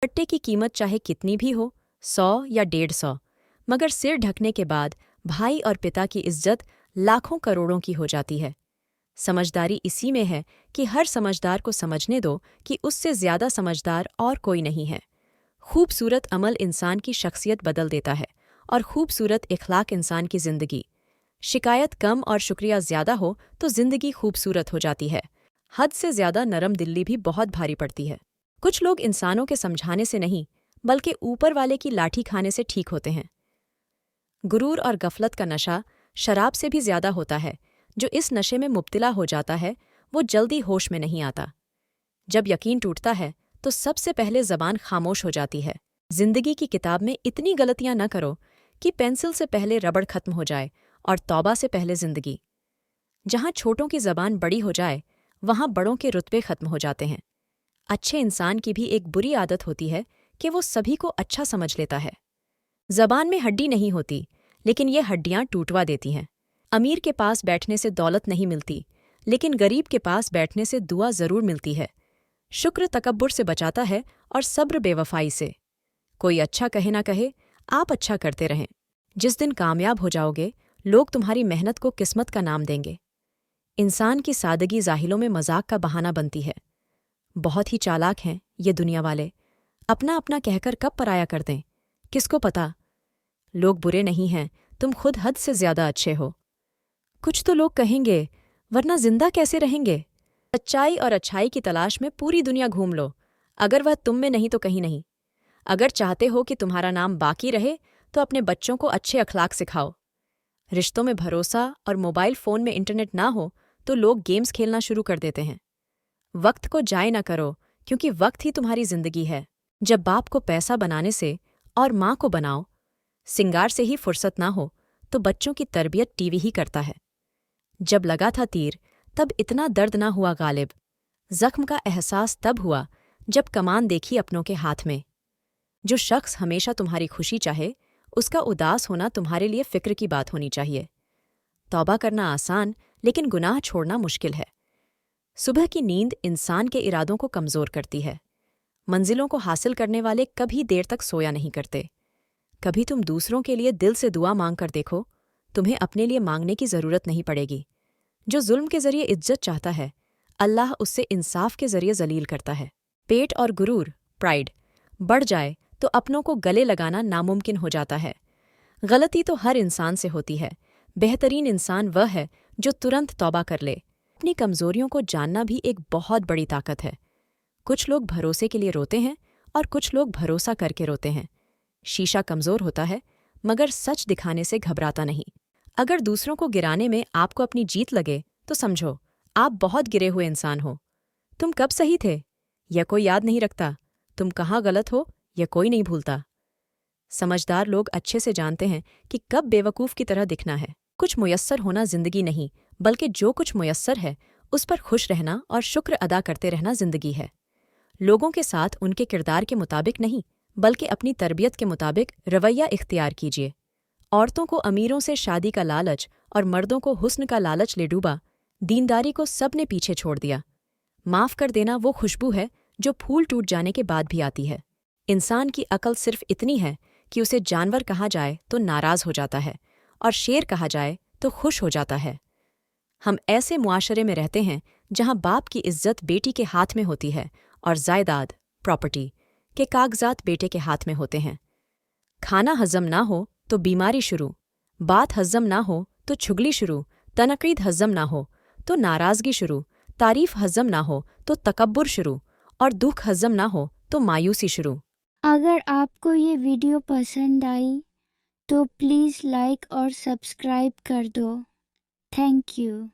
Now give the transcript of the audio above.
पट्टे की कीमत चाहे कितनी भी हो, 100 या 150, मगर सिर ढकने के बाद भाई और पिता की इज्जत लाखों करोड़ों की हो जाती है। समझदारी इसी में है कि हर समझदार को समझने दो कि उससे ज्यादा समझदार और कोई नहीं है। खूबसूरत अमल इंसान की शख्सियत बदल देता है और खूबसूरत इखलाक इंसान की जिंदगी। शिकायत कम और शुक्रिया ज्यादा हो तो जिंदगी खूबसूरत हो जाती है। हद से ज्यादा नरम दिल्ली भी बहुत भारी पड़ती है। कुछ लोग इंसानों के समझाने से नहीं, बल्कि ऊपर वाले की लाठी खाने से ठीक होते हैं। गुरूर और गफलत का नशा शराब से भी ज्यादा होता है। जो इस नशे में मुब्तिला हो जाता है वो जल्दी होश में नहीं आता। जब यकीन टूटता है तो सबसे पहले जबान खामोश हो जाती है। जिंदगी की किताब में इतनी गलतियां न करो कि पेंसिल से पहले रबड़ खत्म हो जाए और तौबा से पहले जिंदगी। जहां छोटों की जबान बड़ी हो जाए वहां बड़ों के रुतबे खत्म हो जाते हैं। अच्छे इंसान की भी एक बुरी आदत होती है कि वो सभी को अच्छा समझ लेता है। जबान में हड्डी नहीं होती, लेकिन ये हड्डियां टूटवा देती हैं। अमीर के पास बैठने से दौलत नहीं मिलती, लेकिन गरीब के पास बैठने से दुआ जरूर मिलती है। शुक्र तकब्बुर से बचाता है और सब्र बेवफाई से। कोई अच्छा कहे ना कहे, आप अच्छा करते रहें। जिस दिन कामयाब हो जाओगे, लोग तुम्हारी मेहनत को किस्मत का नाम देंगे। इंसान की सादगी जाहिलों में मजाक का बहाना बनती है। बहुत ही चालाक हैं ये दुनिया वाले। अपना अपना कहकर कब पराया कर दें, किसको पता। लोग बुरे नहीं हैं, तुम खुद हद से ज्यादा अच्छे हो। कुछ तो लोग कहेंगे, वरना जिंदा कैसे रहेंगे। सच्चाई और अच्छाई की तलाश में पूरी दुनिया घूम लो, अगर वह तुम में नहीं तो कहीं नहीं। अगर चाहते हो कि तुम्हारा नाम बाकी रहे तो अपने बच्चों को अच्छे अखलाक सिखाओ। रिश्तों में भरोसा और मोबाइल फोन में इंटरनेट ना हो तो लोग गेम्स खेलना शुरू कर देते हैं। वक्त को जाय ना करो, क्योंकि वक्त ही तुम्हारी जिंदगी है। जब बाप को पैसा बनाने से और माँ को बनाओ, सिंगार से ही फुर्सत ना हो तो बच्चों की तरबियत टीवी ही करता है। जब लगा था तीर तब इतना दर्द ना हुआ गालिब। जख्म का एहसास तब हुआ जब कमान देखी अपनों के हाथ में। जो शख्स हमेशा तुम्हारी खुशी चाहे, उसका उदास होना तुम्हारे लिए फिक्र की बात होनी चाहिए। तौबा करना आसान, लेकिन गुनाह छोड़ना मुश्किल है। सुबह की नींद इंसान के इरादों को कमजोर करती है। मंजिलों को हासिल करने वाले कभी देर तक सोया नहीं करते। कभी तुम दूसरों के लिए दिल से दुआ मांग कर देखो, तुम्हें अपने लिए मांगने की जरूरत नहीं पड़ेगी। जो जुल्म के जरिए इज्जत चाहता है, अल्लाह उससे इंसाफ के जरिए जलील करता है। पेट और गुरूर, प्राइड, बढ़ जाए तो अपनों को गले लगाना नामुमकिन हो जाता है। गलती तो हर इंसान से होती है। बेहतरीन इंसान वह है जो तुरंत तौबा कर ले। अपनी कमजोरियों को जानना भी एक बहुत बड़ी ताकत है। कुछ लोग भरोसे के लिए रोते हैं और कुछ लोग भरोसा करके रोते हैं। शीशा कमजोर होता है, मगर सच दिखाने से घबराता नहीं। अगर दूसरों को गिराने में आपको अपनी जीत लगे तो समझो आप बहुत गिरे हुए इंसान हो। तुम कब सही थे यह कोई याद नहीं रखता, तुम कहाँ गलत हो यह कोई नहीं भूलता। समझदार लोग अच्छे से जानते हैं कि कब बेवकूफ़ की तरह दिखना है। कुछ मुयस्सर होना जिंदगी नहीं, बल्कि जो कुछ मुयस्सर है उस पर खुश रहना और शुक्र अदा करते रहना जिंदगी है। लोगों के साथ उनके किरदार के मुताबिक नहीं, बल्कि अपनी तरबियत के मुताबिक रवैया इख्तियार कीजिए। औरतों को अमीरों से शादी का लालच और मर्दों को हुस्न का लालच ले डूबा। दीनदारी को सब ने पीछे छोड़ दिया। माफ़ कर देना वो खुशबू है जो फूल टूट जाने के बाद भी आती है। इंसान की अकल सिर्फ इतनी है कि उसे जानवर कहा जाए तो नाराज हो जाता है और शेर कहा जाए तो खुश हो जाता है। हम ऐसे मुआशरे में रहते हैं जहां बाप की इज्जत बेटी के हाथ में होती है और जायदाद, प्रॉपर्टी के कागजात बेटे के हाथ में होते हैं। खाना हजम ना हो तो बीमारी शुरू, बात हजम ना हो तो चुगली शुरू, तनकीद हजम ना हो तो नाराजगी शुरू, तारीफ हजम ना हो तो तकब्बुर शुरू और दुख हजम ना हो तो मायूसी शुरू। अगर आपको ये वीडियो पसंद आई तो प्लीज़ लाइक और सब्सक्राइब कर दो। Thank you.